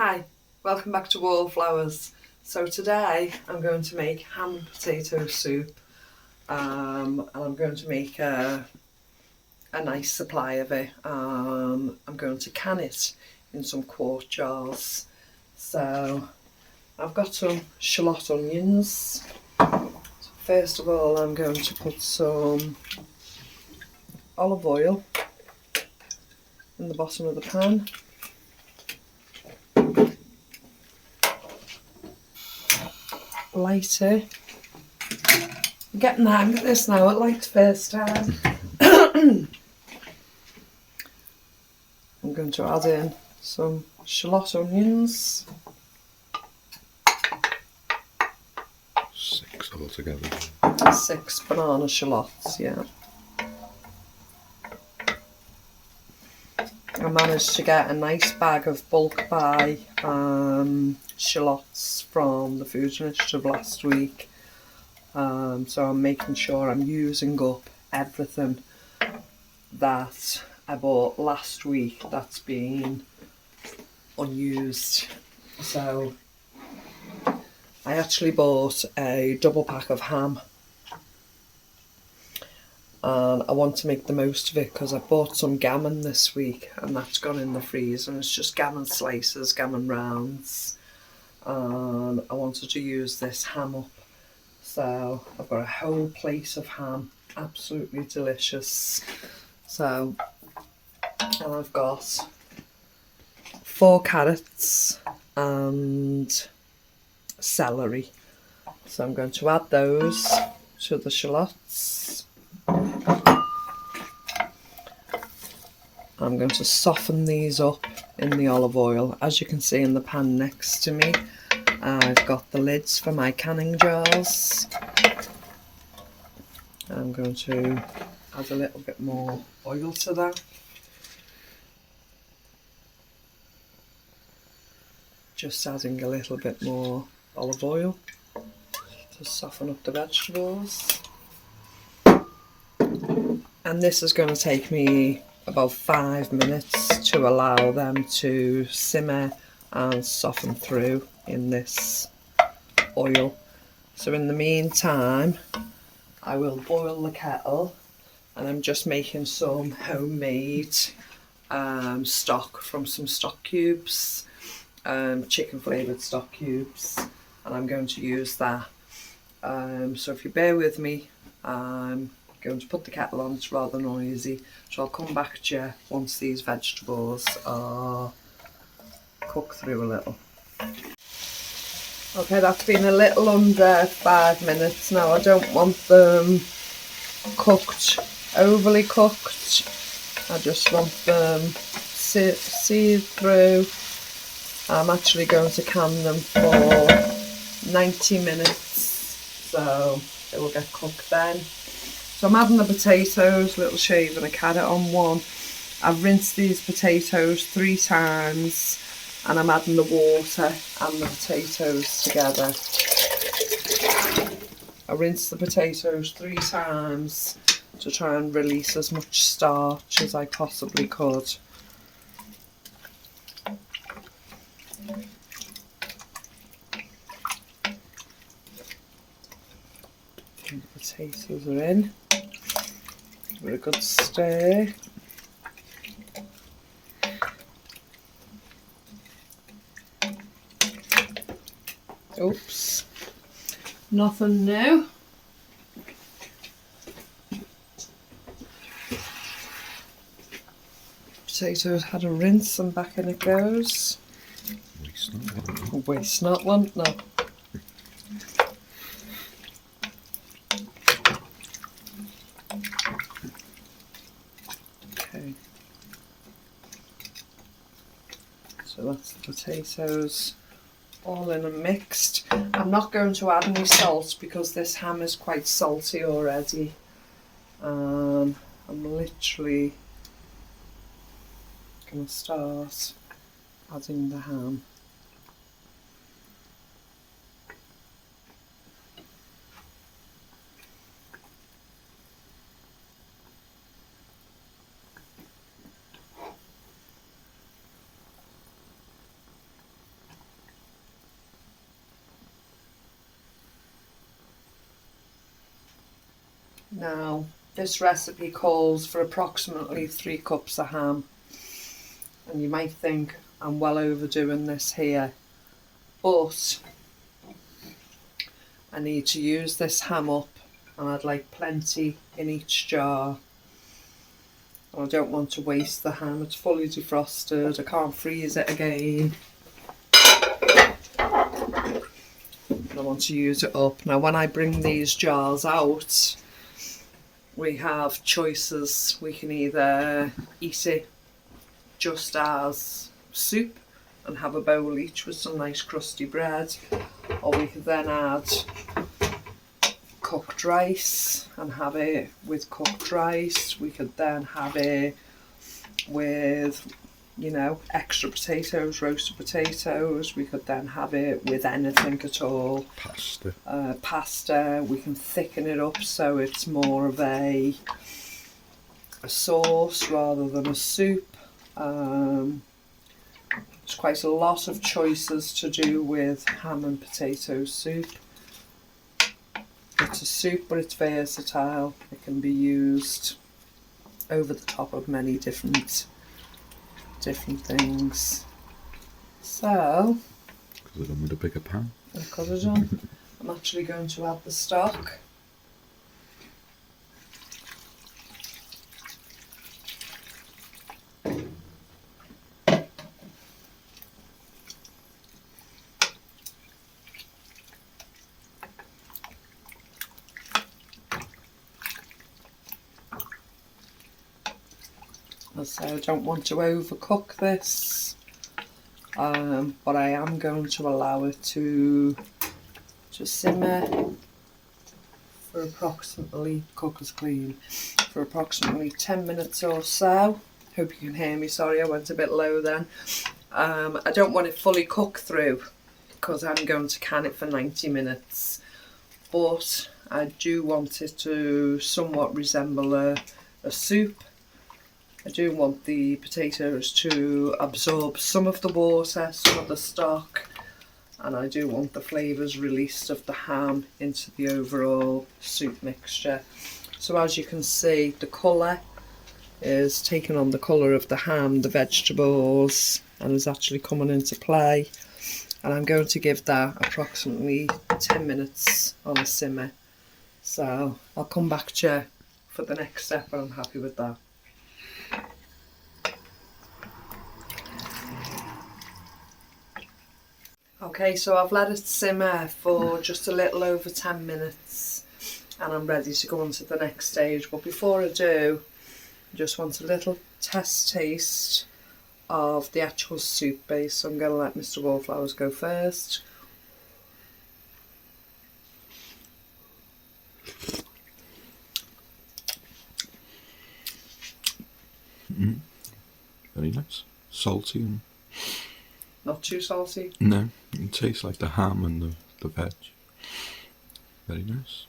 Hi, welcome back to Wallflowers. So today I'm going to make ham and potato soup, and I'm going to make a nice supply of it. I'm going to can it in some quart jars. So I've got some shallot onions. So first of all, I'm going to put some olive oil in the bottom of the pan. Light it. I'm getting the hang of this now, I liked first time. I'm going to add in some shallot onions. 6 altogether. 6 banana shallots, yeah. I managed to get a nice bag of bulk buy shallots from the Food Initiative last week. So I'm making sure I'm using up everything that I bought last week that's been unused. So I actually bought a double pack of ham, and I want to make the most of it because I bought some gammon this week and that's gone in the freezer, and it's just gammon slices, gammon rounds, and I wanted to use this ham up. So I've got a whole plate of ham, absolutely delicious. So, and I've got 4 carrots and celery. So I'm going to add those to the shallots. I'm going to soften these up in the olive oil. As you can see in the pan next to me, I've got the lids for my canning jars. I'm going to add a little bit more oil to that. Just adding a little bit more olive oil to soften up the vegetables. And this is going to take me about 5 minutes to allow them to simmer and soften through in this oil. So in the meantime, I will boil the kettle, and I'm just making some homemade stock from some stock cubes, chicken flavoured stock cubes, and I'm going to use that. So if you bear with me, I'm going to put the kettle on. It's rather noisy, so I'll come back to you once these vegetables are cooked through a little. Okay, that's been a little under 5 minutes now. I don't want them cooked, overly cooked. I just want them seared through. I'm actually going to can them for 90 minutes, so it will get cooked then. So I'm adding the potatoes, a little shave and a carrot on one. I've rinsed these potatoes 3 times, and I'm adding the water and the potatoes together. I rinsed the potatoes 3 times to try and release as much starch as I possibly could. And the potatoes are in. Give it a good stir. Oops, nothing new. Potatoes had a rinse and back in it goes. Waste not one. Waste not one, no. Okay. So that's the potatoes all in and mixed. I'm not going to add any salt because this ham is quite salty already. I'm literally going to start adding the ham. Now, this recipe calls for approximately 3 cups of ham, and you might think I'm well overdoing this here, but I need to use this ham up, and I'd like plenty in each jar. I don't want to waste the ham, it's fully defrosted, I can't freeze it again. I want to use it up. Now when I bring these jars out, we have choices. We can either eat it just as soup and have a bowl each with some nice crusty bread, or we could then add cooked rice and have it with cooked rice. We could then have it with, you know, extra potatoes, roasted potatoes. We could then have it with anything at all. Pasta. We can thicken it up so it's more of a sauce rather than a soup. There's quite a lot of choices to do with ham and potato soup. It's a soup, but it's versatile. It can be used over the top of many different things. So, because I'm with a bigger pan. Because it's on, I'm actually going to add the stock. So I don't want to overcook this, but I am going to allow it to simmer for approximately, cooker's clean, for approximately 10 minutes or so. Hope you can hear me, sorry I went a bit low then. I don't want it fully cooked through because I'm going to can it for 90 minutes, but I do want it to somewhat resemble a soup. I do want the potatoes to absorb some of the water, some of the stock, and I do want the flavours released of the ham into the overall soup mixture. So as you can see, the colour is taking on the colour of the ham, the vegetables, and is actually coming into play. And I'm going to give that approximately 10 minutes on a simmer. So I'll come back to you for the next step when I'm happy with that. Okay, so I've let it simmer for just a little over 10 minutes and I'm ready to go on to the next stage. But before I do, I just want a little test taste of the actual soup base. So I'm going to let Mr. Wallflowers go first. Very nice. Salty and... Not too salty? No, it tastes like the ham and the veg. Very nice.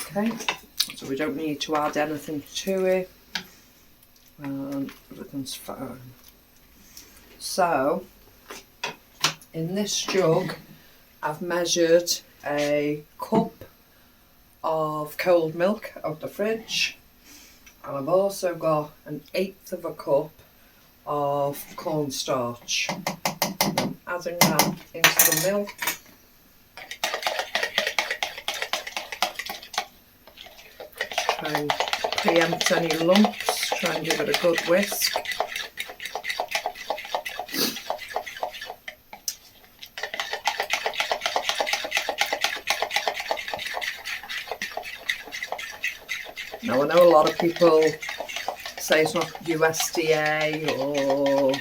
Okay, so we don't need to add anything to it. Everything's fine. So, in this jug, I've measured a cup of cold milk out the fridge, and I've also got 1/8 of a cup of cornstarch. I'm adding that into the milk. Try and preempt any lumps, try and give it a good whisk. Now I know a lot of people say it's not USDA, or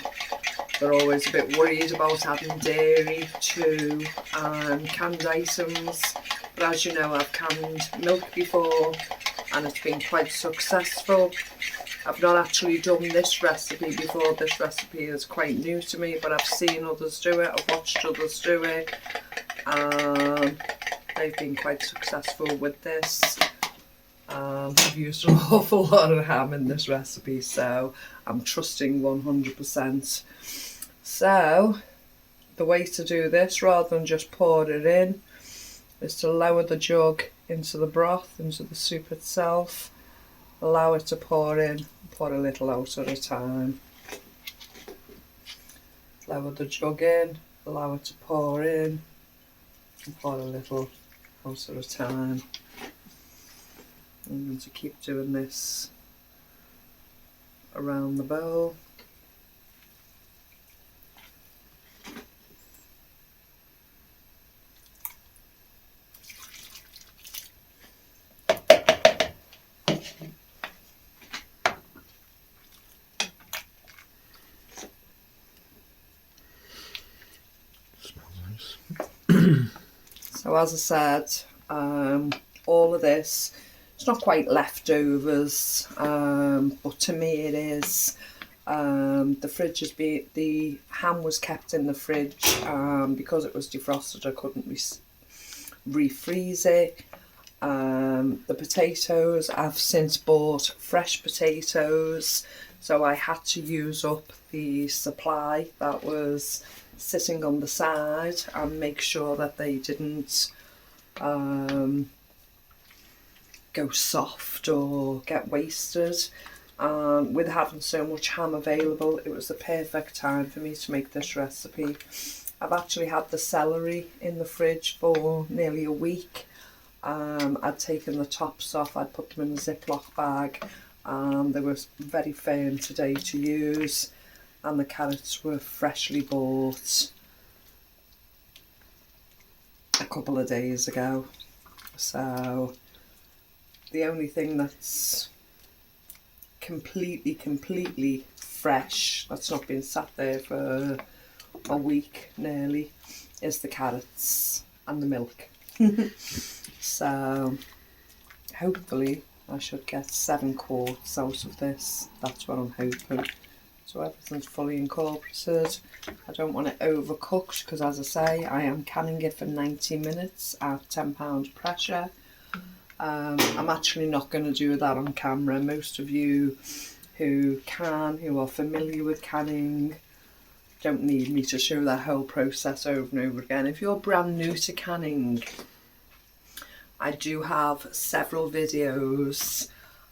they're always a bit worried about adding dairy to canned items, but as you know, I've canned milk before and it's been quite successful. I've not actually done this recipe before. This recipe is quite new to me, but I've seen others do it, I've watched others do it, and they've been quite successful with this. I've used an awful lot of ham in this recipe, so I'm trusting 100%. So the way to do this, rather than just pour it in, is to lower the jug into the broth, into the soup itself, allow it to pour in, pour a little out at a time. Lower the jug in, allow it to pour in, and pour a little out at a time. I'm going to keep doing this around the bowl. So as I said, all of this, it's not quite leftovers, but to me it is. The ham was kept in the fridge because it was defrosted. I couldn't refreeze it. The potatoes, I've since bought fresh potatoes, so I had to use up the supply that was sitting on the side and make sure that they didn't go soft or get wasted. With having so much ham available, it was the perfect time for me to make this recipe. I've actually had the celery in the fridge for nearly a week. I'd taken the tops off, I'd put them in a Ziploc bag, and they were very firm today to use, and the carrots were freshly bought a couple of days ago. So the only thing that's completely fresh, that's not been sat there for a week nearly, is the carrots and the milk. So hopefully I should get 7 quarts out of this. That's what I'm hoping. So everything's fully incorporated. I don't want it overcooked because, as I say, I am canning it for 90 minutes at 10 pound pressure. I'm actually not going to do that on camera. Most of you who are familiar with canning, don't need me to show that whole process over and over again. If you're brand new to canning, I do have several videos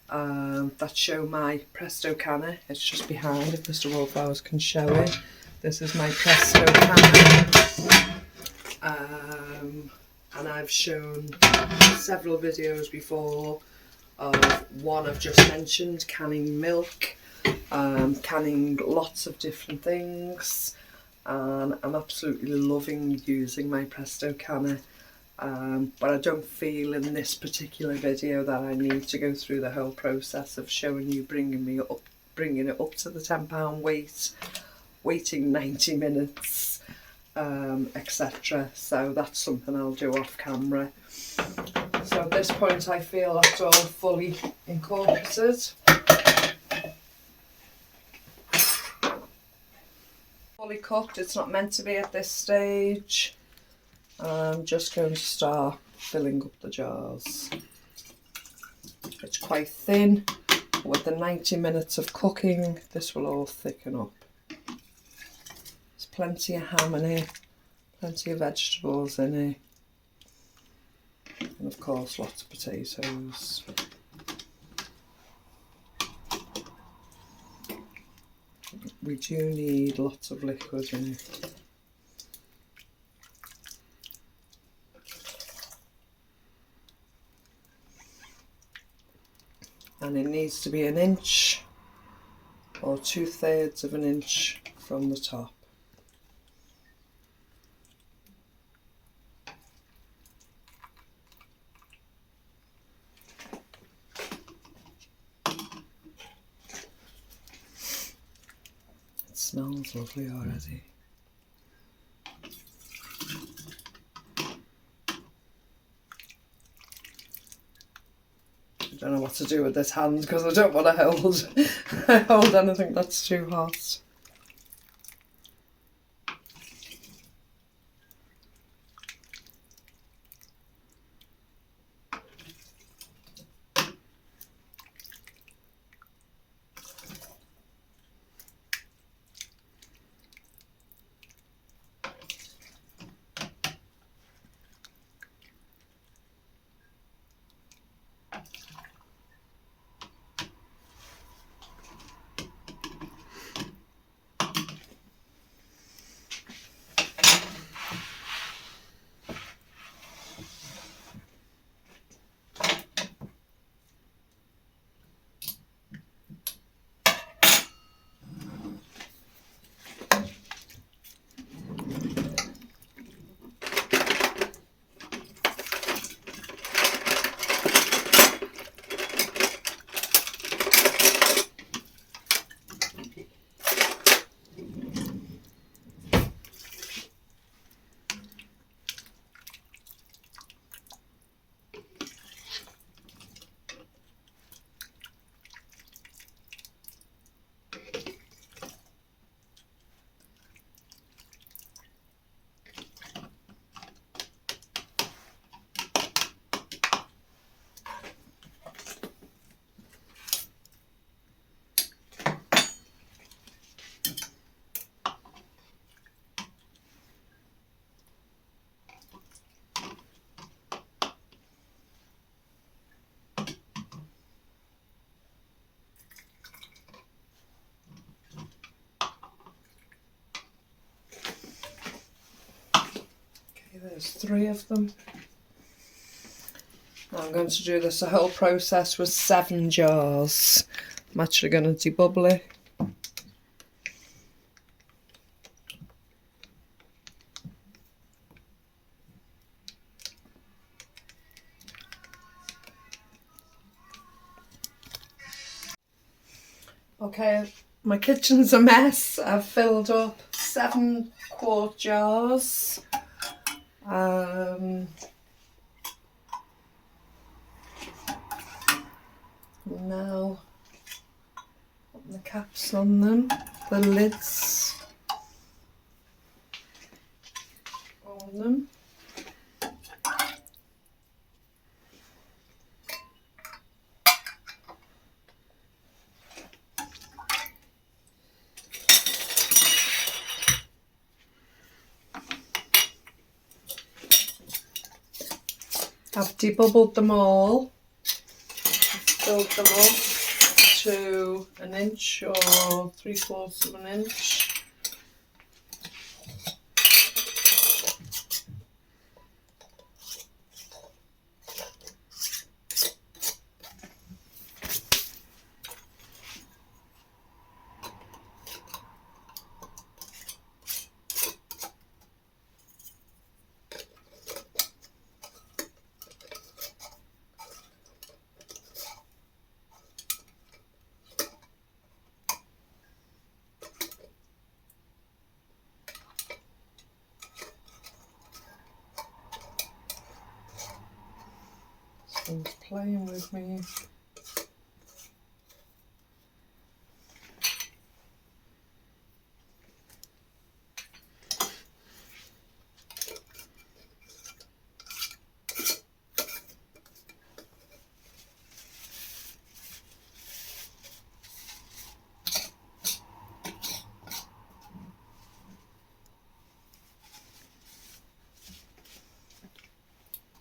that show my Presto canner. It's just behind, if Mr. Wallflowers can show it. This is my Presto canner. And I've shown several videos before of one I've just mentioned, canning milk, canning lots of different things, and I'm absolutely loving using my Presto canner. But I don't feel in this particular video that I need to go through the whole process of showing you bringing it up to the 10 pound weight, waiting 90 minutes, etc. So that's something I'll do off camera. So at this point I feel that's all fully incorporated. Fully cooked, it's not meant to be at this stage. I'm just going to start filling up the jars. It's quite thin. With the 90 minutes of cooking, this will all thicken up. There's plenty of ham in it, plenty of vegetables in it, and of course lots of potatoes. We do need lots of liquid in it. And it needs to be 1 inch or 2/3 of an inch from the top. It smells lovely already. I don't know what to do with this hand because I don't want to hold anything that's too hot. There's 3 of them. I'm going to do this, the whole process with 7 jars. I'm actually going to debubble it. Okay, my kitchen's a mess. I've filled up 7 quart jars. Now, put the caps on them, the lids on them. I've debubbled them all. I've filled them up to 1 inch or 3/4 of an inch. Someone's playing with me.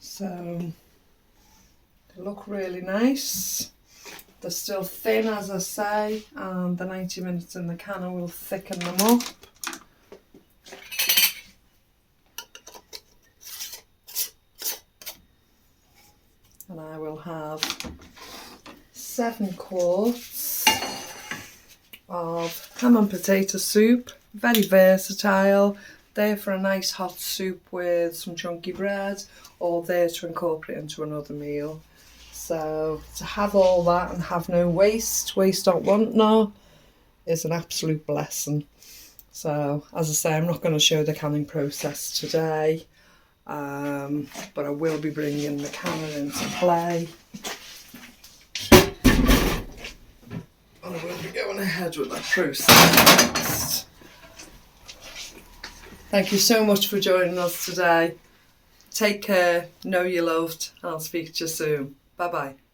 So they look really nice. They're still thin, as I say, and the 90 minutes in the canner will thicken them up. And I will have 7 quarts of ham and potato soup. Very versatile. There for a nice hot soup with some chunky bread, or there to incorporate into another meal. So to have all that and have no waste don't want no, is an absolute blessing. So as I say, I'm not going to show the canning process today, but I will be bringing the canner into play. And I will be going ahead with that process. Thank you so much for joining us today. Take care, know you're loved, and I'll speak to you soon. Bye bye.